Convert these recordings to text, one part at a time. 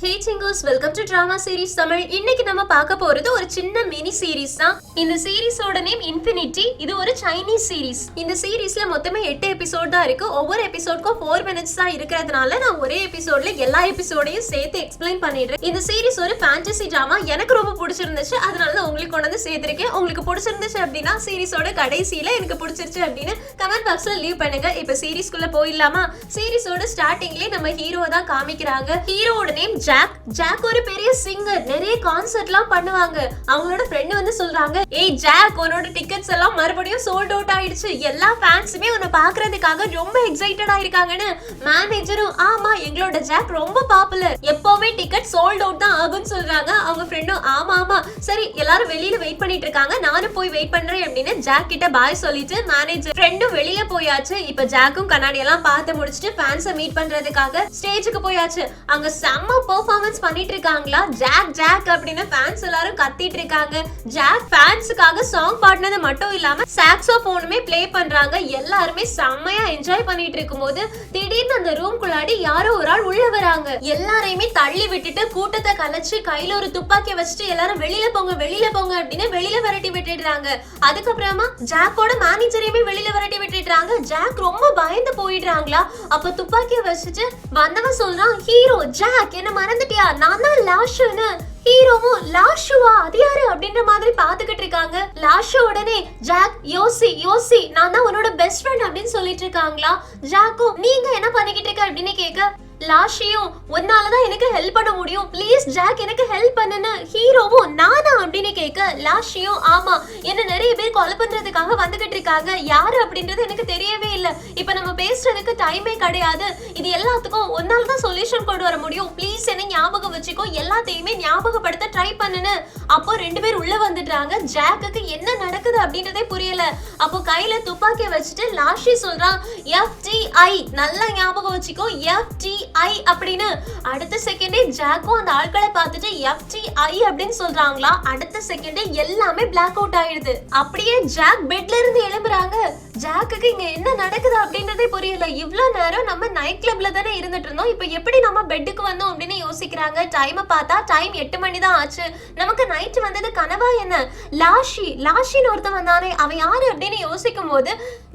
Hey Chingos, welcome to Drama Series Tamil. இன்னைக்கு நம்ம பார்க்க போறது ஒரு சின்ன மினி சீரிஸ் தான். இந்த சீரிஸோட நேம் இன்ஃபினிட்டி. இது ஒரு சைனீஸ் சீரிஸ். இந்த சீரிஸ்ல மொத்தமே 8 எபிசோட் தான் இருக்கு. ஒவ்வொரு எபிசோட்க்கும் 4 minutes தான் இருக்கிறதுனால நான் ஒரே எபிசோட்ல எல்லா எபிசோடையும் சேர்த்து எக்ஸ்பிளைன் பண்ணிடுறேன். இந்த சீரிஸ் ஒரு ஃபேண்டசி டிராமா. எனக்கு ரொம்ப பிடிச்சிருந்துச்சு. அதனால தான் உங்களுக்கு கொண்டு வந்து சேர்த்திருக்கேன். உங்களுக்கு பிடிச்சிருந்துச்சு அப்படின்னா சீரிஸோட கடைசியில எனக்கு பிடிச்சிருச்சு அப்படின்னு கமெண்ட் பாக்ஸ்ல லீவ் பண்ணுங்க. இப்ப சீரிஸ்க்குள்ள போயிடலாமா? சீரிஸோட ஸ்டார்டிங்லயே நம்ம ஹீரோ தான் காமிக்கிறாங்க. ஹீரோவோட நேம் ஜாக் ஒரு பெரிய சிங்கர். நிறைய கான்சர்ட்லாம் பண்ணுவாங்க. அவங்களோட ஃப்ரெண்ட் வந்து சொல்றாங்க, ஏய் ஜாக், உன்னோட டிக்கெட்ஸ் எல்லாம் மறுபடியும் சோல்ட் அவுட் ஆயிடுச்சு. எல்லா ஃபேன்ஸுமே உன்னை பாக்குறதுக்காக ரொம்ப எக்ஸைட்டடா இருக்காங்கன்னு மேனேஜரும், ஆமா எங்களோட ஜாக் ரொம்ப பாப்புலர், எப்பவுமே டிக்கெட் சோல்ட் அவுட் தான் ஆகும்னு சொல்றாங்க. அவங்க ஃப்ரெண்டும், ஆமா சரி எல்லாரும் வெளியில வெயிட் பண்ணிட்டு இருக்காங்க, நானும் போய் வெயிட் பண்றேன் அப்படின்னு ஜாக் கிட்ட பாய் சொல்லிட்டு மேனேஜர் ஃப்ரெண்டும் வெளியில போயாச்சு. இப்ப ஜாக்கும் கண்ணாடி எல்லாம் பார்த்து முடிச்சுட்டு ஃபேன்ஸை மீட் பண்றதுக்காக ஸ்டேஜுக்கு போயாச்சு. அங்க செம்ம பெர்ஃபார்மன்ஸ் பண்ணிட்டு இருக்காங்களா. ஜாக் அப்படின்னு ஃபேன்ஸ் எல்லாரும் கத்திட்டு இருக்காங்க. ஜாக் ஃபேன்ஸுக்காக சாங் பாடினது மட்டும் இல்லாம சாக்ஸோபோனுமே ப்ளே பண்றாங்க. எல்லாருமே செம்மையா என்ஜாய் பண்ணிட்டு இருக்கும்போது திடீர்னு அந்த ரூம்குள்ளாடி யாரோ ஒரு ஆள் உள்ள வராங்க. எல்லாரையுமே தள்ளி விட்டுட்டு கூட்டத்தை கலைச்சு கையில ஒரு துப்பாக்கி வச்சுட்டு எல்லாரும் வெளியில போங்க அப்படின்னு வெளியில விரட்டி விட்டுடுறாங்க. அதுக்கப்புறமா ஜாக்கோட மேனேஜரையுமே வெளியில விரட்டி விட்டுடுறாங்க. ஜாக் ரொம்ப பயந்து போயிடுறாங்களா. அப்ப துப்பாக்கியை வச்சுட்டு வந்தவன் சொல்றான், ஹீரோ ஜாக் என்ன மறந்துட்டியா, நான் தான் லாஷுன்னு. ஹீரோவும் லாஷுவா அது யாரு அப்படின்ற மாதிரி பாத்துக்கிட்டு இருக்காங்க. லாஷு உடனே, ஜாக் யோசி நான் தான் உன்னோட பெஸ்ட் ஃப்ரெண்ட் அப்படின்னு சொல்லிட்டு இருக்காங்களா. ஜாக்கும், நீங்க என்ன பண்ணிக்கிட்டு இருக்க அப்படின்னு கேட்க, லாஷியும், உன்னாலதான் எனக்கு ஹெல்ப் பண்ண முடியும், ப்ளீஸ் ஜாக் எனக்கு ஹெல்ப் பண்ணுன்னு. ஹீரோவும், நானா அப்படின்னு கேட்க, லாஷியும், ஆமா என்ன நிறைய பேர் கொலை பண்றதுக்காக வந்துகிட்டு இருக்காங்க, யாரு அப்படின்றது எனக்கு தெரியவே இல்லை, இப்ப நம்ம பேசுறதுக்கு டைமே கிடையாது, இது எல்லாத்துக்கும் உன்னாலதான் சொல்யூஷன் கொண்டு வர முடியும், ப்ளீஸ் என்ன ஞாபகம் வச்சுக்கோ, எல்லாத்தையுமே ஞாபகப்படுத்த ட்ரை பண்ணுன்னு. அப்போ 2 பேர் உள்ள வந்துடுறாங்க. ஜாக்குக்கு என்ன நடக்குது அப்படின்றதே புரியல. அப்போ கையில துப்பாக்கிய வச்சுட்டு லாஷி சொல்றான், FTI நல்லா ஞாபகம் வச்சுக்கோ, FTI அப்படின்னு. அடுத்த செகண்டே ஜாக்கும் அந்த ஆட்களை பார்த்துட்டு FTI அப்படின்னு சொல்றாங்களா. அடுத்த செகண்டே எல்லாமே பிளாக் அவுட் ஆயிடுது. அப்படியே ஜாக் பெட்ல இருந்து எழும்புறாங்க. ஜாக்குக்கு இங்க என்ன நடக்குது அப்படின்றதே புரியல. இவ்வளவு நேரம் நம்ம நைட் கிளப்ல தானே இருந்துட்டு இருந்தோம், இப்ப எப்படி நம்ம பெட்டுக்கு வந்தோம் அப்படின்னு யோசிக்கிறாங்க. டைமை பார்த்தா டைம் 8 மணி தான் ஆச்சு. நமக்கு நைட் வந்தது கனவா என்ன? லாஷின்னு ஒருத்தன் வந்தானே, அவன் யாரு அப்படின்னு யோசிக்கும் போது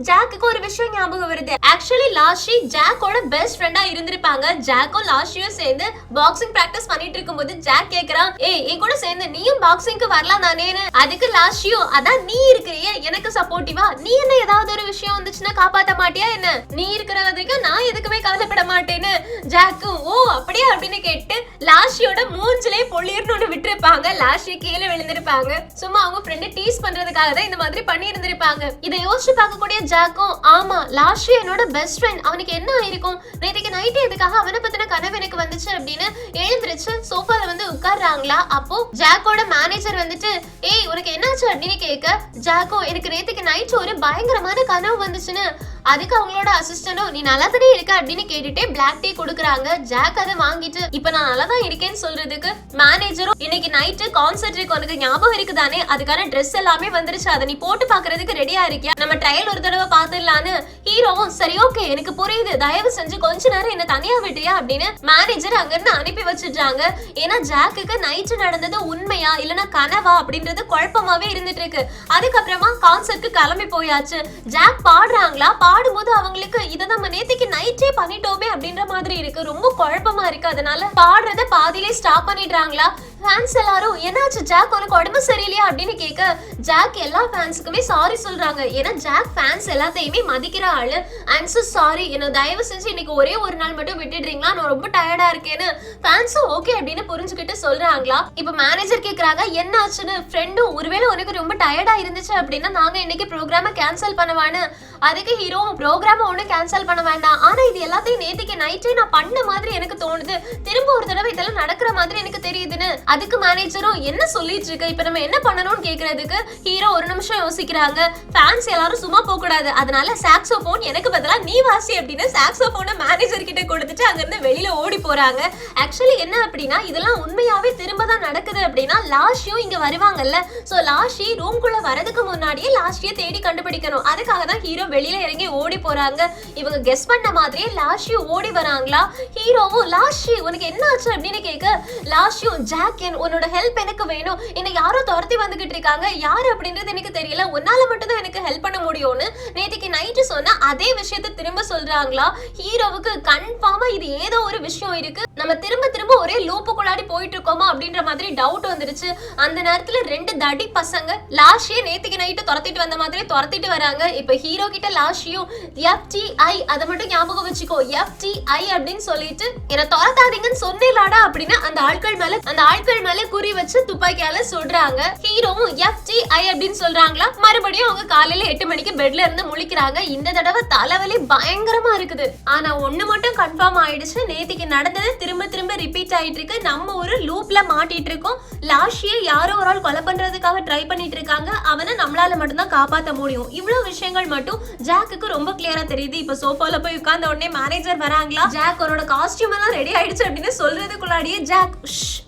ஜாக்குக்கு ஒரு விஷயம் ஞாபகம் வருது. ஆக்சுவலி லாஷி ஜாக்கோட பெஸ்ட் ஃப்ரெண்டா இருந்திருப்பாங்க. ஜாக்கும் லாஷியும் சேர்ந்து பாக்ஸிங் பிராக்டிஸ் பண்ணிட்டு இருக்கும்போது ஜாக் கேக்குறான், ஏய் என் கூட சேர்ந்து நீயும் பாக்ஸிங்க்கு வரலாம் தானேன்னு. அதுக்கு லாஷியும், அதான் நீ இருக்கிறியே எனக்கு சப்போர்ட்டிவா, நீ என்ன ஏதாவது ஒரு விஷயம் வந்துச்சுன்னா காப்பாத்த மாட்டியா என்ன, நீ இருக்கிற வரைக்கும் நான் எதுக்குமே கவலைப்பட மாட்டேன்னு. ஜாக்கும், ஓ அப்படியே அப்படின்னு கேட்டு லாஷியோட மூஞ்சிலே பொள்ளியர்னு விட்டுருப்பாங்க. லாஷி கீழே விழுந்திருப்பாங்க. சும்மா அவங்க ஃப்ரெண்ட் டீஸ் பண்றதுக்காக தான் இந்த மாதிரி பண்ணி இருந்திருப்பாங்க. இதை யோசிச்சு பார்க்கக்கூடிய ஜாக்கும், ஆமா லாஷி என்னோட பெஸ்ட் ஃப்ரெண்ட், அவனுக்கு என்ன ஆயிருக்கும், நேற்றுக்கு நைட்டு எதுக்காக அவனை பத்தின கனவு எனக்கு வந்துச்சு அப்படின்னு எழுந்திருச்சு சோஃபால வந்து உட்கார்றாங்களா. அப்போ ஜாக்கோட மேனேஜர் வந்துட்டு, ஏய் உனக்கு என்னாச்சு அப்படின்னு கேட்க, ஜாக்கும், எனக்கு நேற்றுக்கு நைட் ஒரு பயங்கரமான கனவு வந்துச்சுன்னு. அதுக்கு அவங்களோட அசிஸ்டன்டும், நீ நல்லா தானே இருக்க அப்படின்னு கேட்டுட்டே பிளாக் டீ கொடுக்குறாங்க. ஜாக் அதை வாங்கிட்டு, இப்ப நான் நல்லா தான் இருக்கேன்னு சொல்றதுக்கு மேனேஜரும், இன்னைக்கு நைட்டு கான்சர்ட் இருக்கு உனக்கு ஞாபகம் இருக்குதானே, அதுக்கான ட்ரெஸ் எல்லாமே வந்துருச்சு, அதை நீ போட்டு பாக்குறதுக்கு ரெடியா இருக்கியா, நம்ம ட்ரையல் ஒரு தடவை பாத்துடலான்னு. ஹீரோவும், சரி ஓகே எனக்கு புரியுது, தயவு செஞ்சு கொஞ்ச நேரம் என்ன தனியா விட்டுறியா அப்படின்னு மேனேஜர் அங்க இருந்து அனுப்பி வச்சிடுறாங்க. ஏன்னா ஜாக்குக்கு நைட்டு நடந்தது உண்மையா இல்லைன்னா கனவா அப்படின்றது குழப்பமாவே இருந்துட்டு இருக்கு. அதுக்கப்புறமா கான்சர்ட்க்கு கிளம்பி போயாச்சு. ஜாக் பாடுறாங்களா. பாடும்போது அவங்களுக்கு இதை நம்ம நேத்திக்கு நைட்டே பண்ணிட்டோமே அப்படின்ற மாதிரி இருக்கு, ரொம்ப குழப்பமா இருக்கு. அதனால பாடுறத பாதியிலே ஸ்டாப் பண்ணிடுறாங்களா. ஃபேன்ஸ் எல்லாரும், என்னாச்சு ஜாக் உனக்கு உடம்பு சரியில்லையா அப்படின்னு கேட்க, ஜாக் எல்லா ஃபேன்ஸுக்குமே சாரி சொல்றாங்க. ஏன்னா ஜாக் ஃபேன்ஸ் எல்லாத்தையுமே மதிக்கிற ஆளு. ஐம் சோ சாரி, என்ன தயவு செஞ்சு இன்னைக்கு ஒரே ஒரு நாள் மட்டும் விட்டுடுறீங்களா, நான் ரொம்ப டயர்டா இருக்கேன்னு. ஃபேன்ஸும் ஓகே அப்படின்னு புரிஞ்சுக்கிட்டு சொல்றாங்களா. இப்ப மேனேஜர் கேக்குறாங்க என்ன ஆச்சுன்னு. ஃப்ரெண்டும், ஒருவேளை உனக்கு ரொம்ப டயர்டா இருந்துச்சு அப்படின்னா நாங்க இன்னைக்கு ப்ரோக்ராம கேன்சல் பண்ணுவான்னு. அதுக்கு ஹீரோ, ப்ரோக்ராம ஒன்னும் கேன்சல் பண்ண வேண்டாம், ஆனா இது எல்லாத்தையும் நேத்திக்கு நைட்டே நான் பண்ண மாதிரி எனக்கு தோணுது, திரும்ப ஒரு தடவை இதெல்லாம் நடக்கிற மாதிரி எனக்கு தெரியுதுன்னு. அதுக்கு மேனேஜரும் என்ன சொல்லிட்டு இருக்க, இப்ப நம்ம என்ன பண்ணணும்னு கேக்குறதுக்கு ஹீரோ ஒரு நிமிஷம் யோசிக்கிறாங்க. ஃபேன்ஸ் எல்லாரும் சும்மா போக கூடாது, அதனால சாக்ஸோபோன் எனக்கு பதிலா நீ வாசி அப்படின்னு சாக்ஸோபோனை மேனேஜர் கிட்ட கொடுத்துட்டு அங்க இருந்து வெளியில ஓடி போறாங்க. ஆக்சுவலி என்ன அப்படின்னா இதெல்லாம் உண்மையாவே திரும்ப தான் நடக்குது அப்படின்னா லாஷியும் இங்க வருவாங்கல்ல. சோ லாஷி ரூம்குள்ள வரதுக்கு முன்னாடியே லாஷியை தேடி கண்டுபிடிக்கணும். அதுக்காக தான் ஹீரோ வெளியில இறங்கி ஓடி போறாங்க. இவங்க கெஸ் பண்ண மாதிரியே லாஷியும் ஓடி வராங்களா. ஹீரோவும் லாஷி உனக்கு என்ன ஆச்சு அப்படின்னு கேட்க, லாஷியும் ஜாக் உன்னோட ஹெல்ப் எனக்கு வேணும், என்ன யாரோ துரத்தி வந்துகிட்டு இருக்காங்க, யாரு அப்படின்றது எனக்கு தெரியல, உன்னால மட்டும் தான் எனக்கு ஹெல்ப் பண்ண முடியும்னு நேத்திக்கு நைட்டு சொன்ன அதே விஷயத்தை திரும்ப சொல்றாங்களா. ஹீரோவுக்கு கன்ஃபார்மா இது ஏதோ ஒரு விஷயம் இருக்கு, நம்ம திரும்ப திரும்ப ஒரே லூப்புக்குள்ளாடி போயிட்டு இருக்கோமா அப்படின்ற மாதிரி டவுட் வந்துருச்சு. அந்த நேரத்துல ரெண்டு தடி பசங்க லாஷியை நேத்திக்கு நைட்டு துரத்திட்டு வந்த மாதிரி துரத்திட்டு வராங்க. இப்ப ஹீரோ கிட்ட லாஷியும் FTI அதை மட்டும் ஞாபகம் வச்சுக்கோ, FTI அப்படின்னு சொல்லிட்டு என்ன துரத்தாதீங்கன்னு சொன்னேலாடா அப்படின்னு அந்த ஆட்கள் மேல குறி வச்சு துப்பாக்கியால சொல்றாங்க. ஹீரோவும் FTI அப்படின்னு சொல்றாங்களா. மறுபடியும் அவங்க காலையில 8 மணிக்கு பெட்ல இருந்து முழிக்கிறாங்க. இந்த தடவை தலைவலி பயங்கரமா இருக்குது. ஆனா ஒண்ணு மட்டும் கன்ஃபார்ம் ஆயிடுச்சு, நேத்திக்கு நடந்தது திரும்ப திரும்ப ரிப்பீட் ஆயிட்டு இருக்கு. நம்ம ஒரு லூப்ல மாட்டிட்டு இருக்கோம். லாஷியை யாரோ ஒரு ஆள் கொலை பண்றதுக்காக ட்ரை பண்ணிட்டு இருக்காங்க, அவனை நம்மளால மட்டும்தான் காப்பாற்ற முடியும். இவ்வளவு விஷயங்கள் மட்டும் ஜாக்குக்கு ரொம்ப கிளியரா தெரியுது. இப்ப சோஃபால போய் உட்கார்ந்த உடனே மேனேஜர் வராங்களா. ஜாக் அவரோட காஸ்டியூம் எல்லாம் ரெடி ஆயிடுச்சு அப்படின்னு சொல்றதுக்குள்ளாடியே ஜாக்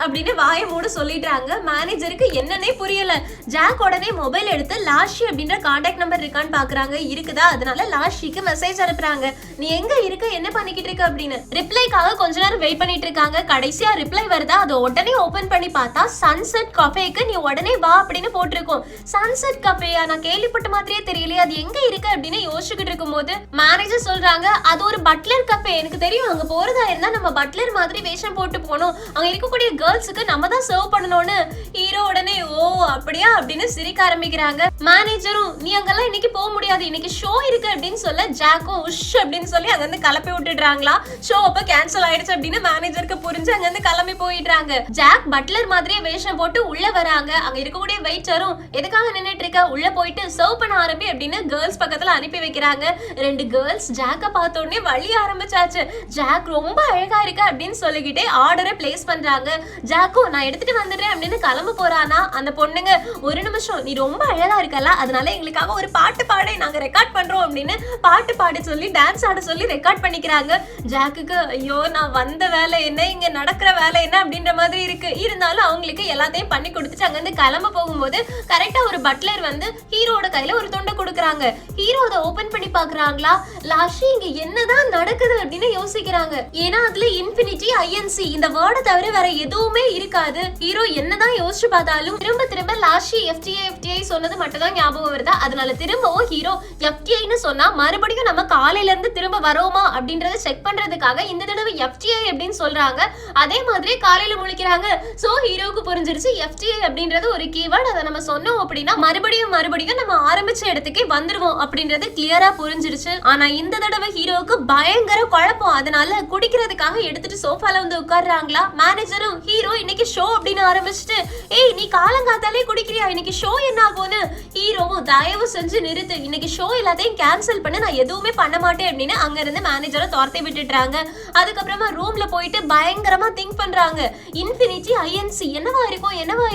அப்படின்னு வாயை மூட சொல்லிட்டாங்க. மேனேஜருக்கு என்னன்னே புரியல. ஜாக் உடனே மொபைல் எடுத்து லாஷி அப்படின்ற கான்டாக்ட் நம்பர் இருக்கான்னு பாக்குறாங்க. இருக்குதா, அதனால லாஷிக்கு மெசேஜ் அனுப்புறாங்க. நீ எங்க இருக்க, என்ன பண்ணிக்கிட்டு இருக்க அப்படின்னு. ரிப்ளைக்காக கொஞ்ச நேரம் வெயிட் பண்ணிட்டு இருக்காங்க. கடைசியா ரிப்ளை வருதா, அதை உடனே ஓபன் பண்ணி பார்த்தா சன்செட் கஃபேக்கு நீ உடனே வா அப்படின்னு போட்டிருக்கோம். சன்செட் கஃபேயா, நான் கேள்விப்பட்ட மாதிரியே தெரியலையே, அது எங்க இருக்கு அப்படின்னு யோசிச்சுக்கிட்டு இருக்கும்போது மேனேஜர் சொல்றாங்க அது ஒரு பட்லர் கஃபே, எனக்கு தெரியும், அங்க போறதா இருந்தா நம்ம பட்லர் மாதிரி வேஷம் போட்டு போனோம், அங்க இருக்கக்கூடிய கேர்ள்ஸுக்கு நம்ம தான் சர்வ் பண்ணணும்னு. ஹீரோ உடனே ஓ அப்படியா அப்படின்னு சிரிக்க ஆரம்பிக்கிறாங்க. மேனேஜரும் நீ அங்கெல்லாம் இன்னைக்கு போக முடியாது, இன்னைக்கு ஷோ இருக்கு அப்படின்னு சொல்ல ஜாக்கும் உஷ் அப்படின்னு சொல்லி அங்க இருந்து கிளப்பி விட்டுடுறாங்களா. ஷோ அப்ப கேன்சல் ஆயிடுச்சு அப்படின்னு மேனேஜருக்கு புரிஞ்சு அங்க இருந்து கிளம்பி போயிடுறாங்க. ஜாக் பட்லர் மாதிரியே வேஷம் போட்டு உள்ள வராங்க. அங்க இருக்கக்கூடிய வெயிட்டரும் எதுக்காக நின்னுட்டு இருக்க, உள்ள போயிட்டு சர்வ் பண்ண ஆரம்பி அப்படின்னு கேர்ள்ஸ் பக்கத்துல அனுப்பி வைக்கிறாங்க. ரெண்டு கேர்ள்ஸ் ஜாக்க பார்த்த உடனே வழி ஆரம்பிச்சாச்சு. ஜாக் ரொம்ப அழகா இருக்கு அப்படின்னு சொல்லிக்கிட்டே ஆர்டரை பிளேஸ் பண்றாங்க. ஜாக்கும் நான் எடுத்துட்டு வந்துடுறேன் அப்படின்னு கிளம்ப போறானா. அந்த பொண்ணுங்க ஒரு நிமிஷம், நீ ரொம்ப அழகா இருக்கல, அதனால எங்களுக்காக ஒரு பாட்டு பாட நாங்க ரெக்கார்ட் பண்றோம் அப்படின்னு பாட்டு பாட சொல்லி டான்ஸ் ஆட சொல்லி ரெக்கார்ட் பண்ணிக்கிறாங்க. ஜாக்குக்கு ஐயோ நான் வந்த வேலை என்ன, இங்க நடக்கிற வேலை என்ன அப்படின்ற மாதிரி இருக்கு. இருந்தாலும் அவங்களுக்கு எல்லாத்தையும் பண்ணி கொடுத்துட்டு அங்க இருந்து கிளம்ப போகும்போது கரெக்டா ஒரு பட்லர் வந்து ஹீரோட கையில ஒரு துண்டை கொடுக்குறாங்க. ஹீரோ அதை ஓபன் பண்ணி பாக்குறாங்களா. லாஷி இங்க என்னதான் நடக்குது அப்படின்னு யோசிக்கிறாங்க. ஏன்னா அதுல இன்ஃபினிட்டி INC இந்த வேர்டை தவிர வேற எதுவுமே இருக்காது. ஹீரோ என்னதான் யோசிச்சு பார்த்தாலும் திரும்ப திரும்ப லாஷி FTI சொன்னது மட்டும் தான் ஞாபகம் வருதா. அதனால திரும்பவும் ஹீரோ FTIன்னு சொன்னா மறுபடியும் நம்ம காலையில இருந்து திரும்ப வரோமா அப்படின்றத செக் பண்றதுக்காக இந்த தடவை FTI அப்படின்னு சொல்றாங்க. அதே மாதிரி காலையில முழிக்கிறாங்க. சோ ஹீரோக்கு புரிஞ்சிருச்சு FTI அப்படின்றது ஒரு கீவேர்ட், அதை நம்ம சொன்னோம் அப்படின்னா மறுபடியும் நம்ம ஆரம்பிச்ச இடத்துக்கே வந்துருவோம் அப்படின்றது கிளியரா புரிஞ்சிருச்சு. ஆனா இந்த தடவை ஹீரோக்கு பயங்கர குழப்பம். அதனால குடிக்கிறதுக்காக எடுத்துட்டு சோஃபால வந்து உட்கார்றாங்களா. மேனேஜரும் ஹீரோ இன்னைக்கு ஷோ அப்படின்னு ஆரம்பிச்சுட்டு ஏய் நீ காலங்காத்தாலே குடிக்கிறியா, இன்னைக்கு ஷோ என்ன ஆகும்னு. ஹீரோவும் தயவு செஞ்சு நிறுத்து, இன்னைக்கு ஷோ எல்லாத்தையும் கேன்சல் பண்ணு, நான் எதுவுமே பண்ண மாட்டேன் அப்படின்னு அங்க இருந்து மேனேஜரை துரத்தி விட்டுட்டாங்க. அதுக்கப்புறமா ரூம்ல போயிட்டு பயங்கரமா திங்க் பண்றாங்க. இன்ஃபினிட்டி INC என்னவா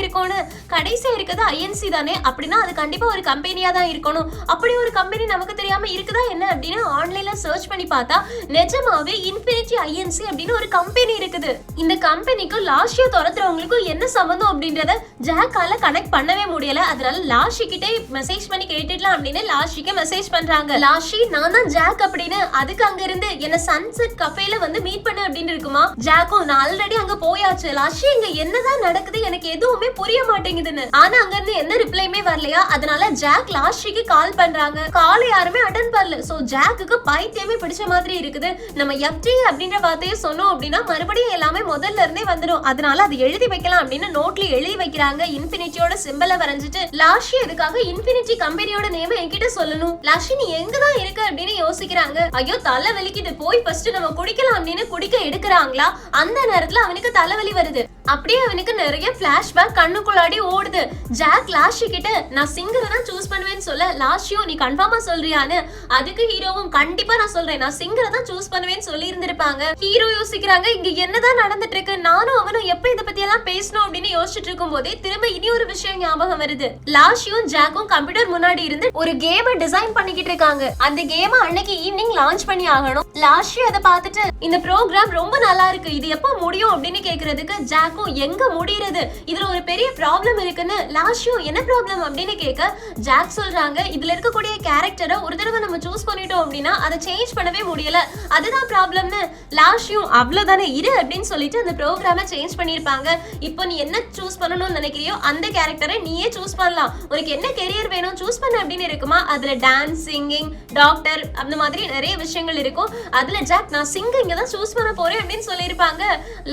இருக்கும்னு. கடைசியா இருக்கிறது INC தானே, அப்படின்னா அது கண்டிப்பா ஒரு கம்பெனியா தான் இருக்கணும். அப்படி ஒரு கம்பெனி நமக்கு தெரியாம இருக்குதா என்ன அப்படின்னு ஆன்லைன்ல சர்ச் பண்ணி பார்த்தா நிஜமாவே இன்ஃபினிட்டி INC அப்படின்னு ஒரு கம்பெனி இருக்குது. இந்த கம்பெனிக்கு லாஷியை துரத்துறவங்களுக்கும் என்ன சம்பந்தம் அப்படின்றத ஜாக்கால கனெக்ட் பண்ணவே முடியல. அதனால லாஷி கிட்டே மெசேஜ் பண்ணி கேட்டுடலாம் அப்படின்னு லாஷிக்கு மெசேஜ் பண்றாங்க. லாஷி நான் தான் ஜாக் அப்படின்னு. அதுக்கு அங்க இருந்து என்ன சன்செட் கஃபேல வந்து மீட் பண்ணு அப்படின்னு இருக்குமா. ஜாக்கும் நான் ஆல்ரெடி அங்க போயாச்சு, லாஷி இங்க என்னதான் நடக்குது எனக்கு எதுவுமே புரிய மாட்டேங்குதுன்னு. ஆனா அங்க இருந்து எந்த ரிப்ளைமே வரலையா. அதனால ஜாக் லாஷிக்கு கால் பண்றாங்க. கால் யாருமே அட்டெண்ட் பண்ணல. சோ ஜாக்குக்கு பைத்தியமே பிடிச்ச மாதிரி இருக்குது. நம்ம FTI அப்படின்ற வார்த்தையை சொன்னோம் அப்படின்னா மறுபடியும் எல்லாமே முதல்ல இருந்தே வந்துடும். அதனால அது எழுதி வைக்கலாம் அப்படின்னு நோட்ல எழுதி வைக்கிறாங்க. இன்ஃபினிட்டியோட சிம்பலை வரைஞ்சிட்டு லாஷி அதுக்காக இன்ஃபினிட்டி கம்பெனியோட நேம் என்கிட்ட சொல்லணும், லாஷி நீ எங்கதான் இருக்க அப்படின்னு யோசிக்கிறாங்க. ஐயோ தலை வலிக்குது, போய் ஃபர்ஸ்ட் நம்ம குடிக்கலாம் அப்படின்னு குடிக்க எடுக்கிறாங்களா. அந்த நேரத்துல அவனுக்கு தலைவலி வருது. அப்படியே அவனுக்கு நிறைய பிளாஷ்பேக் கண்ணுக்குள்ளாடி ஓடுது. ஜாக் லாஷி கிட்ட நான் சிங்கரை தான் சூஸ் பண்ணுவேன்னு சொல்ல, லாஷியும் நீ கன்ஃபார்மா சொல்றியான்னு. அதுக்கு ஹீரோவும் கண்டிப்பா நான் சொல்றேன், நான் சிங்கரை தான் சூஸ் பண்ணுவேன்னு சொல்லி இருந்திருப்பாங்க. ஹீரோ யோசிக்கிறாங்க இங்க என்னதான் நடந்துட்டு இருக்கு, நானும் அவனும் எப்ப இத பத்தி எல்லாம் பேசணும் அப்படின்னு யோசிச்சுட்டு இருக்கும் போதே திரும்ப இனி ஒரு விஷயம் ஞாபகம் வருது. லாஷியும் ஜாக்கும் கம்ப்யூட்டர் முன்னாடி இருந்து ஒரு கேமை டிசைன் பண்ணிக்கிட்டு இருக்காங்க. அந்த கேமை அன்னைக்கு ஈவினிங் லான்ச் பண்ணி ஆகணும். லாஷி அதை பார்த்துட்டு இந்த ப்ரோக்ராம் ரொம்ப நல்லா இருக்கு, இது எப்ப முடியும் அப்படின்னு கேக்குறதுக்கு ஜாக்கும் எங்க முடியறது, இதுல ஒரு பெரிய ப்ராப்ளம் இருக்குன்னு. லாஷியும் என்ன ப்ராப்ளம் அப்படின்னு கேட்க ஜாக் சொல்றாங்க இதுல இருக்கக்கூடிய கேரக்டரை ஒரு தடவை நம்ம சூஸ் பண்ணிட்டோம் அப்படின்னா அதை சேஞ்ச் பண்ணவே முடியல, அதுதான் ப்ராப்ளம்னு. லாஷியும் அவ்வளவுதானே இரு அப்படின்னு சொல்லிட்டு அந்த ப்ரோக்ராமை சேஞ்ச் பண்ணிருப்பாங்க. இப்போ நீ என்ன சூஸ் பண்ணணும்னு நினைக்கிறியோ அந்த கேரக்டரை நீயே சூஸ் பண்ணலாம், உனக்கு என்ன கெரியர் வேணும் சூஸ் பண்ண அப்படின்னு இருக்குமா. அதுல டான்ஸ், சிங்கிங், டாக்டர் அந்த மாதிரி நிறைய விஷயங்கள் இருக்கும். அதுல ஜாக் நான் சிங்கிங் தான் சூஸ் பண்ண போறேன் அப்படின்னு சொல்லியிருப்பாங்க.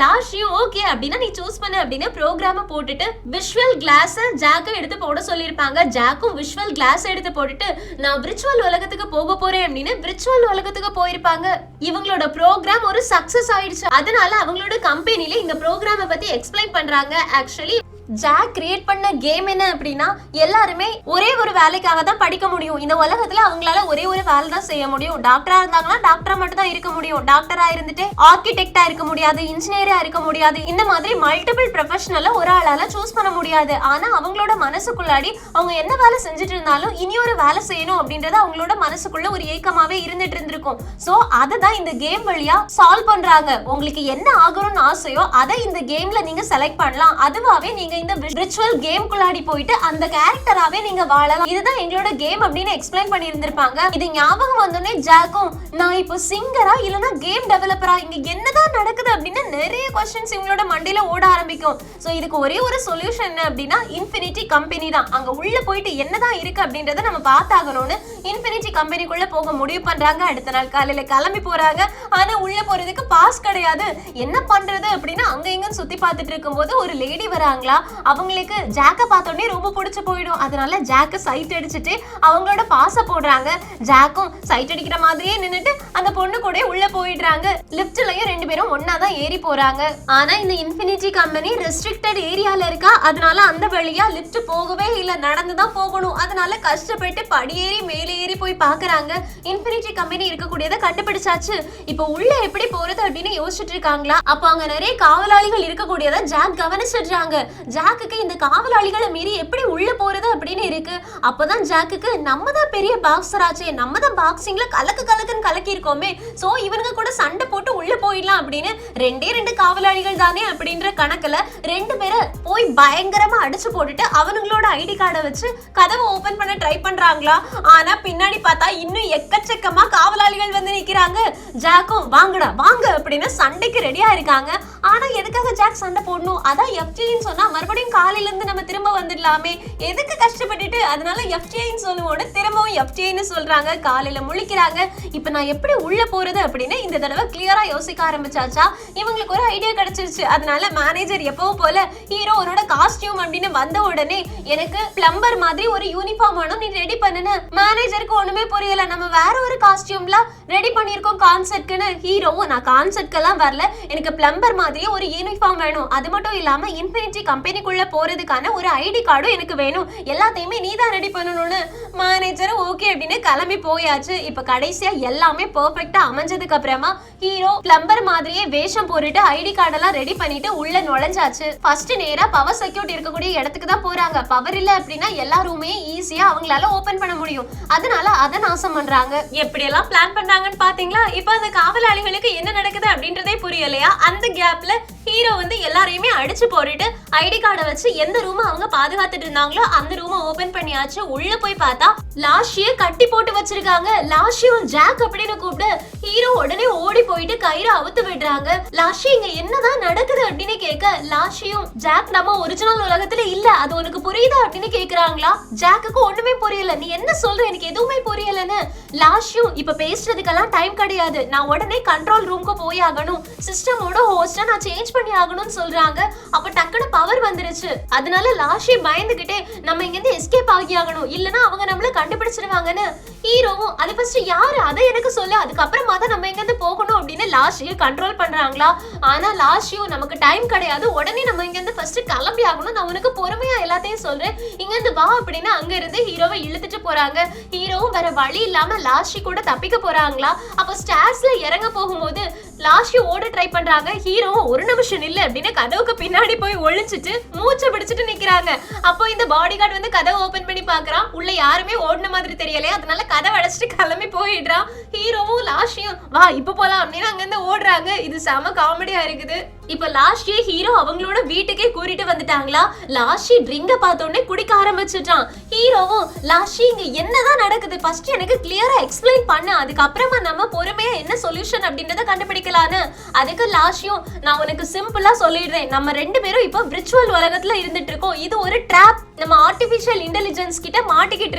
லாஷியும் ஓகே அப்படின்னா நீ சூஸ் பண்ண அப்படின்னு ப்ரோக்ராம போட்டுட்டு விஷுவல் கிளாஸ் ஜாக்கை எடுத்து போட சொல்லியிருப்பாங்க. ஜாக்கும் விஷுவல் கிளாஸ் எடுத்து போட்டுட்டு நான் விர்ச்சுவல் உலகத்துக்கு போக போறேன் அப்படின்னு விர்ச்சுவல் உலகத்துக்கு போயிருப்பாங்க. இவங்களோட ப்ரோக்ராம் ஒரு சக்சஸ் ஆயிடுச்சு. அதனால அவங்களோட கம்பெனில இந்த ப்ரோக்ராம பத்தி எக்ஸ்பிளைன் பண்றாங்க. ஆக்சுவலி ஜாக் கிரியேட் பண்ண கேம் என்ன அப்படின்னா எல்லாருமே ஒரே ஒரு வேலைக்காக தான் படிக்க முடியும். இந்த உலகத்துல அவங்களால ஒரே ஒரு வேலை தான் செய்ய முடியும். டாக்டரா இருந்தாங்கன்னா டாக்டரா மட்டும் தான் இருக்க முடியும். டாக்டரா இருந்துட்டு ஆர்கிடெக்டா இருக்க முடியாது, இன்ஜினியரா இருக்க முடியாது. இந்த மாதிரி மல்டிபிள் ப்ரொஃபஷனல ஒரு ஆளால சூஸ் பண்ண முடியாது. ஆனா அவங்களோட மனசுக்குள்ளாடி அவங்க என்ன வேலை செஞ்சுட்டு இருந்தாலும் இனி ஒரு வேலை செய்யணும் அப்படின்றது அவங்களோட மனசுக்குள்ள ஒரு ஏக்கமாவே இருந்துட்டு இருந்திருக்கும். சோ அததான் இந்த கேம் வழியா சால்வ் பண்றாங்க. உங்களுக்கு என்ன ஆகணும்னு ஆசையோ அதை இந்த கேம்ல நீங்க செலக்ட் பண்ணலாம். அதுவாவே நீங்க இந்த விர்ச்சுவல் கேம்குள்ளாடி போயிட்டு அந்த கேரக்டராவே நீங்க வாழலாம். இதுதான் எங்களோட கேம் அப்படின்னு எக்ஸ்பிளைன் பண்ணி இருந்திருப்பாங்க. இது ஞாபகம் வந்தோடனே ஜாக்கும் நான் இப்போ சிங்கரா இல்லனா கேம் டெவலப்பரா, இங்க என்னதான் நடக்குது அப்படின்னு நிறைய क्वेश्चंस இவங்களோட மண்டையில ஓட ஆரம்பிக்கும். சோ இதுக்கு ஒரே ஒரு சொல்யூஷன் என்ன அப்படின்னா இன்ஃபினிட்டி கம்பெனி தான். அங்க உள்ள போயிட்டு என்னதான் இருக்கு அப்படின்றத நம்ம பார்த்தாகணும்னு இன்ஃபினிட்டி கம்பெனிக்குள்ள போக முடிவு பண்றாங்க. அடுத்த நாள் காலையில கிளம்பி போறாங்க. ஆனா உள்ள போறதுக்கு பாஸ் கிடையாது. என்ன பண்றது அப்படின்னு அங்க எங்க சுத்தி பார்த்துட்டு இருக்கும்போது ஒரு லேடி வராங்களா. அவங்களுக்கு ஜாக்க பார்த்தோன்னே ரொம்ப பிடிச்சு போயிடும். அதனால ஜாக்க சைட் அடிச்சுட்டு அவங்களோட பாஸ போடுறாங்க. ஜாக்கும் சைட் அடிக்கிற மாதிரியே நின்னுட்டு அந்த பொண்ணு கூட உள்ள போயிடுறாங்க. லிஃப்ட்லயும் ரெண்டு பேரும் ஒன்னா தான் ஏறி போறாங்க. ஆனா இந்த இன்ஃபினிட்டி கம்பெனி ரெஸ்ட்ரிக்டட் ஏரியால இருக்கா. அதனால அந்த வழியா லிஃப்ட் போகவே இல்ல, நடந்துதான் போகணும். அதனால கஷ்டப்பட்டு படியேறி மேலே ஏறி போய் பாக்குறாங்க. இன்ஃபினிட்டி கம்பெனி இருக்கக்கூடியதை கண்டுபிடிச்சாச்சு. இப்போ உள்ள எப்படி போறது அப்படின்னு யோசிச்சுட்டு இருக்காங்களா. அப்ப அங்க நிறைய காவலாளிகள் இருக்கக்கூடியதை ஜாக் கவனிச்சிடுறாங்க. ஜாக்குக்கு இந்த காவலாளிகளை மீறி எப்படி உள்ள போறது அப்படின்னு இருக்கு. அப்பதான் ஜாக்குக்கு நம்ம தான் பெரிய பாக்ஸர் ஆச்சே, நம்ம தான் பாக்ஸிங்ல கலக்குன்னு கலக்கி இருக்கோமே, சோ இவனுங்க கூட சண்டை போட்டு உள்ள போயிடலாம் அப்படின்னு ரெண்டு காவலாளிகள் தானே அப்படின்ற கணக்குல ரெண்டு பேரை போய் பயங்கரமா அடிச்சு போட்டுட்டு அவனுங்களோட ஐடி கார்டை வச்சு கதவை ஓபன் பண்ண ட்ரை பண்றாங்களா. ஆனா பின்னாடி பார்த்தா இன்னும் எக்கச்சக்கமா காவலாளிகள் வந்து நிக்கிறாங்க. ஜாக்கும் வாங்கடா வாங்க அப்படின்னு சண்டைக்கு ரெடியா இருக்காங்க. ஆனா எதுக்காக ஜாக் சண்டை போடணும், அதான் எஃப்டின்னு சொன்னா மறுபடியும் காலையில இருந்து நம்ம திரும்ப வந்துடலாமே, எதுக்கு கஷ்டப்பட்டுட்டு, அதனால எஃப்டிஐன்னு சொல்லுவோன்னு திரும்பவும் எஃப்டிஐன்னு சொல்றாங்க. காலையில முழிக்கிறாங்க. இப்ப நான் எப்படி உள்ள போறது அப்படின்னு இந்த தடவை கிளியரா யோசிக்க ஆரம்பிச்சாச்சா. இவங்களுக்கு ஒரு ஐடியா கிடைச்சிருச்சு. அதனால மேனேஜர் எப்பவும் போல ஹீரோனோட காஸ்டியூம் அப்படின்னு வந்த உடனே எனக்கு பிளம்பர் மாதிரி ஒரு யூனிஃபார்ம் வேணும், நீ ரெடி பண்ணுன. மேனேஜருக்கு ஒண்ணுமே புரியல, நம்ம வேற ஒரு காஸ்டியூம்ல ரெடி பண்ணிருக்கோம் கான்செர்ட்க்குன்னு. ஹீரோவும் நான் கான்செர்ட்க்கெல்லாம் வரல, எனக்கு பிளம்பர் மாதிரியே ஒரு யூனிஃபார்ம் வேணும், அது மட்டும் இல்லாம இன்ஃபினிட்டி கம்பெனிக்குள்ள போறதுக்கான ஒரு ஐடி கார்டும் எனக்கு வேணும், எல்லாத்தையுமே நீ தான் ரெடி பண்ணணும்னு. மேனேஜர் ஓகே அப்படின்னு கிளம்பி போயாச்சு. இப்ப கடைசியா எல்லாமே பெர்ஃபெக்ட்டா அமைஞ்சதுக்கு அப்புறமா ஹீரோ பிளம்பர் மாதிரியே வேஷம் போட்டுட்டு ஐடி கார்டெல்லாம் ரெடி பண்ணிட்டு உள்ள நுழைஞ்சாச்சு. ஃபர்ஸ்ட் நேரா பவர் சர்க்யூட் இருக்கக்கூடிய இடத்துக்கு தான் போறாங்க. பவர் இல்ல அப்படின்னா எல்லா ரூமே ஈஸியா அவங்களால ஓபன் பண்ண முடியும். அதனால அதை நாசம் பண்றாங்க. எப்படி எல்லாம் பிளான் பண்றாங்கன்னு பாத்தீங்களா. இப்ப அந்த காவலாளிகளுக்கு என்ன நடக்குது அப்படின்றதே புரியலையா. அந்த கேப்ல ஹீரோ வந்து எல்லாரையுமே அடிச்சு போட்டுட்டு ஐடி கார்டை வச்சு எந்த ரூம் அவங்க பாதுகாத்துட்டு இருந்தாங்களோ அந்த ரூமை ஓபன் பண்ணியாச்சு. உள்ள போய் பார்த்தா லாஷிய கட்டி போட்டு வச்சிருக்காங்க. லாஷியும் ஜாக் அப்படின்னு கூப்பிட்டு ஹீரோ உடனே ஓடி போயிட்டு கயிறு அவுத்து விடுறாங்க. லாஷி இங்க என்னதான் நடக்குது அப்படின்னு கேட்க லாஷியும் ஜாக் நம்ம ஒரிஜினல் உலகத்துல இல்ல, அது உனக்கு புரியுதா அப்படின்னு கேக்குறாங்களா. ஜாக்குக்கு ஒண்ணுமே புரியல, நீ என்ன சொல்ற எனக்கு எதுவுமே புரியலன்னு. லாஷியும் இப்ப பேசுறதுக்கெல்லாம் டைம் கிடையாது, நான் உடனே கண்ட்ரோல் ரூம்க்கு போய் ஆகணும், சிஸ்டமோட ஹோஸ்ட நான் சேஞ்ச் பண்ணி ஆகணும்னு சொல்றாங்க. அப்ப டக்குனு பவர் வந்துருச்சு. அதனால லாஷி பயந்துகிட்டே நம்ம இங்க இருந்து எஸ்கேப் ஆகி ஆகணும், இல்லனா அவங்க நம்மள கண்டுபிடிச்சிடுவாங்கன்னு. ஹீரோவும் அது ஃபர்ஸ்ட் யாரு அதை எனக்கு சொல்லு, அதுக்கப்புறமா தான் நம்ம இங்க இருந்து போகணும் அப்படின்னு லாஸ்டியை கண்ட்ரோல் பண்றாங்களா. ஆனா லாஸ்டியும் நமக்கு டைம் கிடையாது, உடனே நம்ம இங்க இருந்து ஃபர்ஸ்ட் கிளம்பி ஆகணும், நான் உனக்கு பொறுமையா எல்லாத்தையும் சொல்றேன், இங்க இருந்து வா அப்படின்னு அங்க இருந்து ஹீரோவை இழுத்துட்டு போறாங்க. ஹீரோவும் வேற வழி இல்லாம லாஸ்டி கூட தப்பிக்க போறாங்களா. அப்ப ஸ்டேர்ஸ்ல இறங்க போகும்போது லாஸ்டி ஓட ட்ரை பண்றாங்க. ஹீரோவும் ஒரு நிமிஷம் இல்ல அப்படின்னு கதவுக்கு பின்னாடி போய் ஒளிஞ்சிட்டு மூச்சை பிடிச்சிட்டு நிக்கிறாங்க. அப்போ இந்த பாடி கார்டு வந்து கதவை ஓபன் பண்ணி பாக்குறான். உள்ள யாருமே ஓடின மாதிரி தெரியலையா, அதனால கதவை அடைச்சிட்டு கிளம்பி போயிடுறான். ஹீரோவும் லாஸ்டியும் வா இப்ப போலாம் அப்படின்னு அங்க இருந்து ஓடுறாங்க. இது செம காமெடியா இருக்குது. இப்ப லாஸ்டியே ஹீரோ அவங்களோட வீட்டுக்கே கூட்டிட்டு வந்துட்டாங்களா. லாஸ்டி ட்ரிங்க பார்த்தோன்னே குடிக்க ஆரம்பிச்சிட்டான். ஹீரோவும் லாஸ்டி இங்க என்னதான் நடக்குது, ஃபர்ஸ்ட் எனக்கு கிளியரா எக்ஸ்பிளைன் பண்ணு, அதுக்கப்புறமா நம்ம பொறுமையா என்ன சொல்யூஷன் அப்படின்றத கண்டுபிடிக்கலான்னு. அதுக்கு லாஸ்டியும் நான் உனக்கு சிம்பிளா சொல்லிடுறேன், நம்ம ரெண்டு பேரும் இப்போ விர்ச்சுவல் உலகத்துல இருந்துட்டு இருக்கோம், இது ஒரு ட்ராப், நம்ம ஆர்டிபிஷியல் இன்டெலிஜென்ஸ் கிட்ட மாட்டிக்கிட்டு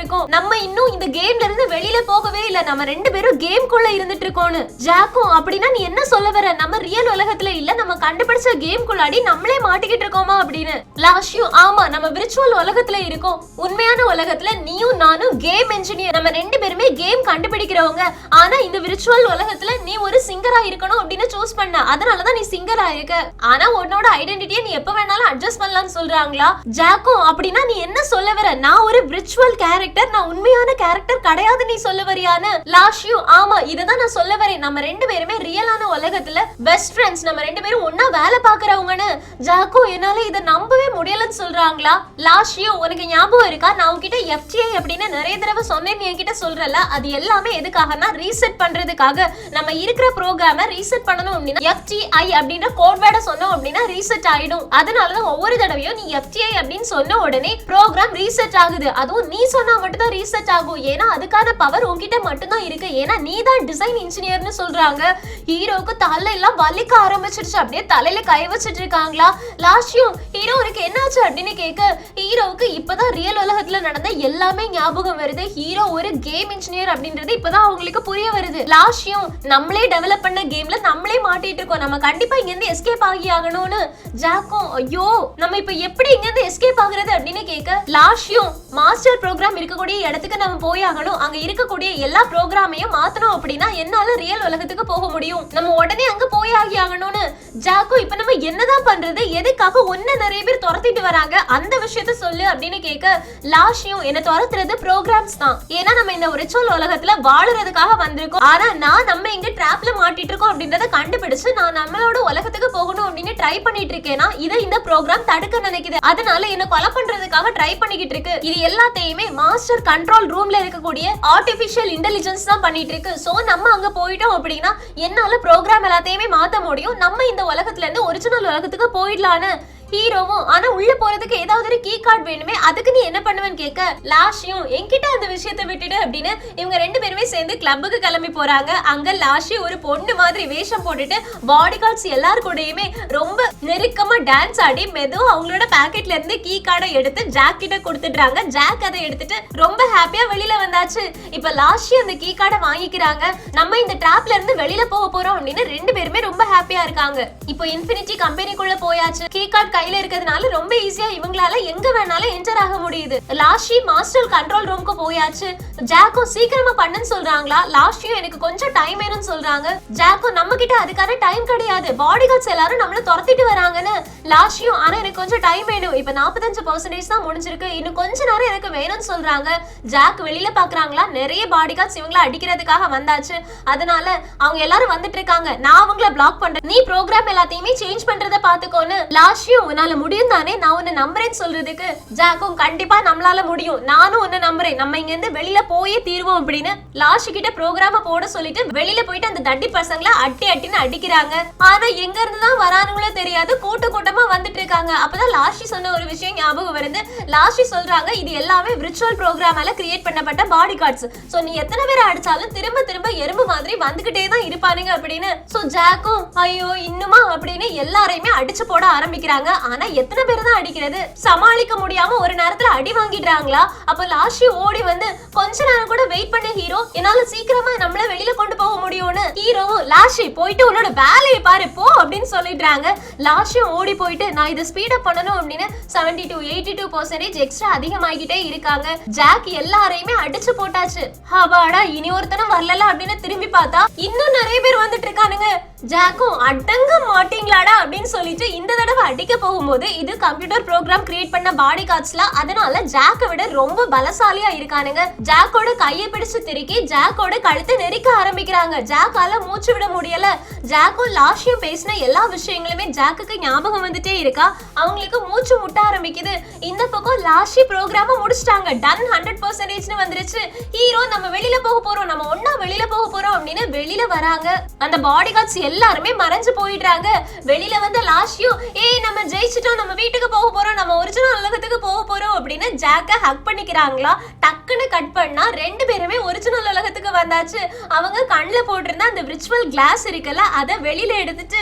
இருக்கோம், நம்ம இன்னும் இந்த கேம்ல இருந்து வெளியில போகவே இல்ல, நம்ம ரெண்டு பேரும் கேம்குள்ள இருந்துட்டு இருக்கோம்னு. ஜாக்கும் அப்படின்னா நீ என்ன சொல்ல வர, நம்ம ரியல் உலகத்துல இல்ல, நம்ம கண்டுபிடிச்ச கேம்குள்ளாடி நம்மளே மாட்டிக்கிட்டு இருக்கோமா அப்படின்னு. லாஸ்டியும் ஆமா நம்ம விர்ச்சுவல் உலகத்துல இருக்கோம், உண்மையான உலகத்துல நீயும் நானும் கேம் என்ஜினியர், நம்ம ரெண்டு பேருமே கேம் கண்டுபிடிக்கிறவங்க, ஆனா இந்த விர்ச்சுவல் உலகத்துல நீ ஒரு சிங்கரா இருக்கணும் அப்படின்னு சூஸ் பண்ண, அதனாலதான் நீ சிங்கரா இருக்க, ஆனா உன்னோட ஐடென்டிட்டியை நீ எப்ப வேணாலும் அட்ஜஸ்ட் பண்ணலாம்னு சொல்றாங்களா. ஜாக்கும் அப்படின்னா நீ என்ன சொல்ல வர, நான் ஒரு விர்ச்சுவல் கேரக்டர், நான் உண்மையான கேரக்டர் கிடையாது நீ சொல்ல வரியான்னு. லாஸ்டியும் ஆமா இததான் நான் சொல்ல வரேன், நம்ம ரெண்டு பேருமே ரியலான உலகத்துல பெஸ்ட் ஃப்ரெண்ட்ஸ், நம்ம ரெண்டு பேரும் ஒன்னா வேலை பாக்குறவங்கன்னு. ஜாக்கும் என்னால இதை நம்பவே முடியலன்னு சொல்றாங்களா. லாஸ்டியும் உனக்கு ஞாபகம் இருக்கா, நான் உன்கிட்ட FTI அப்படின்னு நிறைய தடவை சொன்னேன், நீ என்கிட்ட சொல்றல, அது எல்லாமே எதுக்காகனா ரீசெட் பண்றதுக்காக, நம்ம இருக்கிற ப்ரோக்ராம ரீசெட் பண்ணணும் அப்படின்னா FTI அப்படின்ற கோட் வேர்டை சொன்னோம் அப்படின்னா ரீசெட் ஆயிடும், அதனாலதான் ஒவ்வொரு தடவையும் நீ FTI அப்படின்னு சொன்ன உடனே ப்ரோக்ராம் ரீசெட் ஆகுது, அதுவும் நீ சொன்னா மட்டும் தான் ரீசெட் ஆகும், ஏன்னா அதுக்கான பவர் உன்கிட்ட மட்டும் தான் இருக்கு, ஏன்னா நீ தான் டிசைன் இன்ஜினியர்னு சொல்றாங்க. ஹீரோக்கு தலை எல்லாம் வலிக்க ஆரம்பிச்சிருச்சு, அப்படியே தலையில கை வச்சிட்டு இருக்காங்களா. லாஸ்டியும் ஹீரோ உனக்கு என்னாச்சு அப்படின்னு கேட்க, ஹீரோவுக்கு இப்பதான் ரியல் உலகத்துல நடந்த எல்லாமே ஞாபகம் வருது, ஹீரோ ஒரு கேம் இன்ஜினியர் அப்படின்றது இப்பதான் அவங்களுக்கு புரிய வருது. லாஸ்டியும் நம்மளே டெவலப் பண்ண கேம்ல நம்மளே மாட்டிட்டு இருக்கோம், நம்ம கண்டிப்பா இங்க இருந்து எஸ்கேப் ஆகி ஆகணும்னு. ஜாக்கும் ஐயோ நம்ம இப்ப எப்படி இங்க இருந்து எஸ்கேப் ஆகுறது அப்படின்னு கேட்க, லாஸ்டியும் மாஸ்டர் ப்ரோக்ராம் இருக்கக்கூடிய இடத்துக்கு நம்ம போய் ஆகணும், அங்க இருக்கக்கூடிய எல்லா ப்ரோக்ராமையும் மாத்தணும் அப்படின்னா என்னால ரியல் உலகத்துக்கு போக முடியும், நம்ம உடனே அங்க போய் ஆகி ஆகணும்னு. ஜாக்கும் இப்ப நம்ம என்னதான் பண்றது, எதுக்காக ஒன்ன நிறைய பேர் துரத்திட்டு வராங்க, அந்த விஷயத்த சொல்லு அப்படின்னு கேட்க, லாஸ்டியும் என்ன துரத்துறது ப்ரோக்ராம்ஸ் தான், ஏன்னா நம்ம இந்த விர்ச்சுவல் உலகத்துல வாழுறதுக்காக வந்திருக்கோம், ஆனா நம்ம இங்க ட்ராப்ல மாட்டிட்டு இருக்கோம் அப்படின்றத கண்டுபிடிச்சு நான் நம்மளோட உலகத்துக்கு போகணும் அப்படின்னு ட்ரை பண்ணிட்டு இருக்கேன்னா இதை இந்த ப்ரோக்ராம் தடுக்க நினைக்குது, அதனால என்ன கொலை பண்றதுக்காக ட்ரை பண்ணிக்கிட்டு இருக்கு, இது எல்லாத்தையுமே மாஸ்டர் கண்ட்ரோல் ரூம்ல இருக்கக்கூடிய ஆர்டிபிஷியல் இன்டெலிஜென்ஸ் தான் பண்ணிட்டு இருக்கு, சோ நம்ம அங்க போயிட்டோம் அப்படின்னா என்னால ப்ரோக்ராம் எல்லாத்தையுமே மாத்த முடியும், நம்ம இந்த உலகத்துல இருந்து ஒரிஜினல் உலகத்துக்கு போயிடலான்னு. ஹீரோவும் ஆனா உள்ள போறதுக்கு ஏதாவது ஒரு கீ கார்டு வேணுமே, அதுக்கு நீ என்ன பண்ணுவேன்னு கேட்க, லாஸ்டியும் என்கிட்ட அந்த விஷயத்தை விட்டுடு அப்படின்னு இவங்க ரெண்டு பேருமே சேர்ந்து கிளப்புக்கு கிளம்பி போறாங்க. அங்க லாஸ்டி ஒரு பொண்ணு மாதிரி வேஷம் போட்டுட்டு பாடி கார்ட்ஸ் எல்லாரும் கூடயுமே ரொம்ப நெருக்கமா டான்ஸ் ஆடி மெதுவா அவங்களோட பாக்கெட்ல இருந்து கீ கார்டை எடுத்து ஜாக் கிட்ட கொடுத்துடுறாங்க. ஜாக் அதை எடுத்துட்டு ரொம்ப ஹாப்பியா வெளியில வந்தாச்சு. இப்ப லாஸ்டி அந்த கீ கார்டை வாங்கிக்கிறாங்க, நம்ம இந்த டிராப்ல இருந்து வெளியில போக போறோம் அப்படின்னு ரெண்டு பேருமே ரொம்ப ஹாப்பியா இருக்காங்க. இப்போ இன்ஃபினிட்டி கம்பெனிக்குள்ள போயாச்சு, கீ கார்டு கையில இருக்கிறதுனால ரொம்ப ஈஸியா இவங்களால எங்க வேணாலும் என்டர் ஆக முடியுது. லாஸ்டி மாஸ்டர் கண்ட்ரோல் ரூமுக்கு போயாச்சு. ஜாக்கும் சீக்கிரமா பண்ணுன்னு சொல்றாங்களா, லாஸ்டியும் எனக்கு கொஞ்சம் டைம் வேணும்னு சொல்றாங்க. ஜாக்கும் நம்ம கிட்ட அதுக்கான டைம் கிடையாது, பாடி கார்ட்ஸ் எல்லாரும் நம்மள துரத்திட்டு வராங்கன்னு. லாஸ்டியும் ஆனா எனக்கு கொஞ்சம் டைம் வேணும், இப்ப 45% தான் முடிஞ்சிருக்கு, இன்னும் கொஞ்ச நேரம் எனக்கு வேணும்னு சொல்றாங்க. ஜாக் வெளியில பாக்குறாங்களா, நிறைய பாடி கார்ட்ஸ் இவங்கள அடிக்கிறதுக்காக வந்தாச்சு, அதனால அவங்க எல்லாரும் வந்துட்டு இருக்காங்க, நான் அவங்கள பிளாக் பண்றேன், நீ ப்ரோக்ராம் எல்லாத்தையுமே சேஞ்ச் பண்றத பாத்துக்கோன்னு. லாஸ்டியும் உன்னால முடியும் தானே, நான் உன்னை நம்புறேன்னு சொல்றதுக்கு ஜாக்கும் கண்டிப்பா நம்மளால முடியும், நானும் உன்னை நம்புறேன், நம்ம இங்க இருந்து வெளியில போயே தீர்வோம் அப்படின்னு லாஸ்ட் கிட்ட ப்ரோக்ராம போட சொல்லிட்டு வெளியில போயிட்டு அந்த தட்டி பசங்களை அட்டின்னு அடிக்கிறாங்க. ஆனா எங்க இருந்து தான் வரானுங்களோ தெரியாது, கூட்டமா வந்துட்டு இருக்காங்க. அப்பதான் லாஸ்டி சொன்ன ஒரு விஷயம் ஞாபகம் வருது. லாஸ்டி சொல்றாங்க இது எல்லாமே விர்ச்சுவல் ப்ரோக்ராமால கிரியேட் பண்ணப்பட்ட பாடி கார்ட்ஸ், சோ நீ எத்தனை பேரை அடிச்சாலும் திரும்ப எறும்பு மாதிரி வந்துகிட்டே தான் இருப்பானுங்க அப்படின்னு. சோ ஜாக்கும் ஐயோ இன்னுமா அப்படின்னு எல்லாரையுமே அடிச்சு போட ஆரம்பிக்கிறாங்க. ஆனா எத்தனை பேர் தான் அடிக்கிறது, சமாளிக்க முடியாம ஒரு நேரத்துல அடி வாங்கிடுறாங்களா. அப்ப லாஸ்டி ஓடி வந்து கொஞ்ச நேரம் கூட வெயிட் பண்ண ஹீரோ, என்னால சீக்கிரமா நம்மள வெளியில கொண்டு போக முடியும்னு. ஹீரோவும் லாஸ்டி போயிட்டு உன்னோட வேலையை பாரு போ அப்படின்னு சொல்லிடுறாங்க. லாஸ்டியும் ஓடி போயிட்டு நான் இதை ஸ்பீட் அப் பண்ணணும் அப்படின்னு 70-82% எக்ஸ்ட்ரா அதிகமாகிட்டே இருக்காங்க. ஜாக் எல்லாரையுமே அடிச்சு போட்டாச்சு. அவாடா இனி ஒருத்தனும் வரல அப்படின்னு திரும்பி பார்த்தா இன்னும் நிறைய பேர் வந்துட்டு இருக்கானுங்க. ஜாக்கும் அடங்க மாட்டீங்களாடா அப்படின்னு சொல்லிட்டு இந்த தடவை அடிக்க போகும்போது இது கம்ப்யூட்டர் ப்ரோக்ராம் கிரியேட் பண்ண பாடி கார்ட்ஸ்லாம், அதனால ஜாக்கை விட ரொம்ப பலசாலியா இருக்கானுங்க. ஜாக்கோட கையை பிடிச்சு திருக்கி ஜாக்கோட கழுத்தை நெரிக்க ஆரம்பிக்கிறாங்க. ஜாக்கால மூச்சு விட முடியல. ஜாக்கும் லாஷியும் பேசின எல்லா விஷயங்களுமே ஜாக்குக்கு ஞாபகம் வந்துட்டே இருக்கா. அவங்களுக்கு மூச்சு முட்ட ஆரம்பிக்குது. இந்த பக்கம் லாஷி ப்ரோக்ராம முடிச்சிட்டாங்க. டன் 100% வந்துருச்சு. ஹீரோ நம்ம வெளியில போக போறோம், நம்ம ஒண்ணா வெளியில போக போறோம் அப்படின்னு வெளியில வராங்க. அந்த பாடி கார்ட்ஸ் எல்லாருமே மறைஞ்சு போயிடுறாங்க. வெளியில வந்த லாஷியும் நம்ம ஜெயிச்சிட்டோம், நம்ம வீட்டுக்கு போக போறோம், நம்ம ஒரிஜினல் உலகத்துக்கு போக போறோம் அப்படின்னு ஜாக்க ஹக் பண்ணிக்கிறாங்களா. டக்குன்னு கட் பண்ணா ரெண்டு பேருமே ஒரிஜினல் உலகத்துக்கு வந்தாச்சு. அவங்க கண்ணுல போட்டிருந்த அந்த விர்ச்சுவல் கிளாஸ் இருக்குல்ல, அதை வெளியில எடுத்துட்டு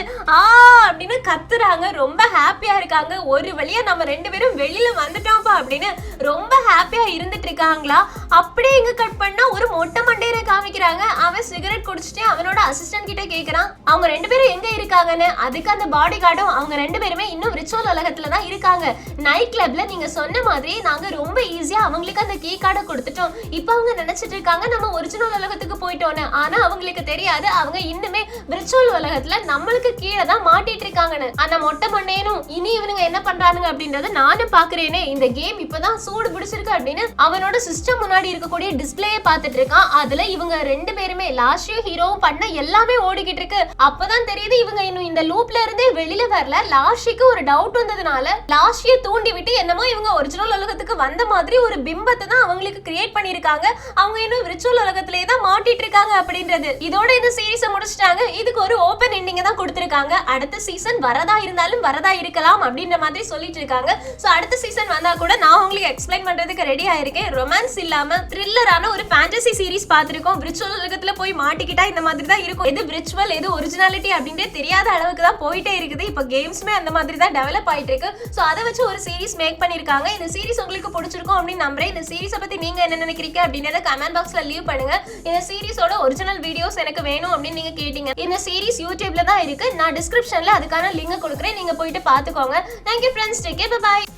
அப்படின்னு கத்துறாங்க. ரொம்ப ஹாப்பியா இருக்காங்க. ஒரு வழியா நம்ம ரெண்டு பேரும் வெளியில வந்துட்டோம்ப்பா அப்படின்னு ரொம்ப ஹாப்பியா இருந்துட்டு இருக்காங்களா. அப்படியே இங்க கட் பண்ணா ஒரு மொட்டை மண்டையரை காமிக்கிறாங்க. அவன் சிகரெட் குடிச்சிட்டு அவனோட அசிஸ்டன்ட் கிட்ட கேக்குறான் அவங்க ரெண்டு பேரும் எங்க இருக்காங்கன்னு. அதுக்கு அந்த பாடி கார்டும் அவங்க ரெண்டு பேருமே இன்னும் விர்ச்சுவல் உலகத்துல தான் இருக்காங்க. நைட் கிளப்ல நீங்க சொன்ன மாதிரி நாங்க ரொம்ப ஈஸியா அவங்களுக்கு அந்த கீ கார்டை கொடுத்துட்டோம். இப்போ அவங்க நினைச்சிட்டு இருக்காங்க நம்ம ஒரிஜினல் உலகத்துக்கு போயிட்டோன்னு. ஆனா அவங்களுக்கு தெரியாது அவங்க இன்னுமே விர்ச்சுவல் உலகத்துல நம்மளுக்கு கீழே தான் மாட்டிட்டு இருக்காங்கன்னு. அந்த மொட்டை மண்டையனும் இனி இவனுங்க என்ன பண்றானுங்க அப்படின்றத நானும் பாக்குறேனே, இந்த கேம் இப்பதான் சூடு பிடிச்சிருக்கு அப்படின்னு அவனோட சிஸ்டம் முன்னாடி இருக்கக்கூடிய டிஸ்பிளேயை பார்த்துட்டு இருக்கான். அதுல இவங்க ரெண்டு பேருமே லாஷியும் ஹீரோவும் பண்ண எல்லாமே ஓடிக்கிட்டு இருக்கு. அப்பதான் தெரியுது இவங்க இன்னும் இந்த லூப்ல இருந்தே வெளியில வரல. லாஷிக்கு ஒரு டவுட் வந்ததுனால லாஷியை தூண்டி விட்டு என்னமோ இவங்க ஒரிஜினல் உலகத்துக்கு வந்த மாதிரி ஒரு பிம்பத்தை தான் அவங்களுக்கு கிரியேட் பண்ணிருக்காங்க. அவங்க இன்னும் விர்ச்சுவல் உலகத்திலே தான் மாட்டிட்டு இருக்காங்க அப்படின்றது. இதோட இந்த சீரிஸை முடிச்சிட்டாங்க. இதுக்கு ஒரு ஓபன் எண்டிங் தான் கொடுத்திருக்காங்க. அடுத்த சீசன் வரதா இருந்தாலும் வரதா இருக்கலாம் அப்படின்ற மாதிரி சொல்லிட்டு இருக்காங்க. சோ அடுத்த சீசன் வந்தா கூட நான் உங்களுக்கு எக்ஸ்பிளைன் பண்றதுக்கு ரெடி ஆயிருக்கேன். ரொமான்ஸ் இல்லாம த்ரில்லரான ஒரு ஃபேண்டசி சீரிஸ் பார்த்திருக்கோம். விர்ச்சுவல் உலகத்துல போய் மாட்டிக்கிட்டா இந்த மாதிரி தான் இருக்கும். எது விர்ச்சுவல் எது ஒரிஜினாலிட்டி அப்படின்றே தெரியாத அளவுக்கு தான் போயிட்டே இருக்குது. இப்போ கேம்ஸ்மே அந்த மாதிரி தான் டெவலப் ஆயிட்டு இருக்கு. சோ அதை வச்சு ஒரு சீரிஸ் மேக் பண்ணிருக்காங்க. இந்த சீரிஸ் உங்களுக்கு பிடிச்சிருக்கும் அப்படின்னு நம்புறேன். இந்த சீரிஸை பத்தி நீங்க என்ன நினைக்கிறீங்க அப்படின்றத கமெண்ட் பாக்ஸ்ல லீவ் பண்ணுங்க. இந்த சீரிஸோட ஒரிஜினல் வீடியோஸ் எனக்கு வேணும் அப்படின்னு நீங்க கேட்டீங்க. இந்த சீரிஸ் யூடியூப்ல தான் இருக்கு. நான் டிஸ்கிரிப்ஷன்ல அதுக்கான லிங்க் கொடுக்குறேன். நீங்க போயிட்டு பாத்துக்கோங்க. Thank you friends. Take care. Bye bye.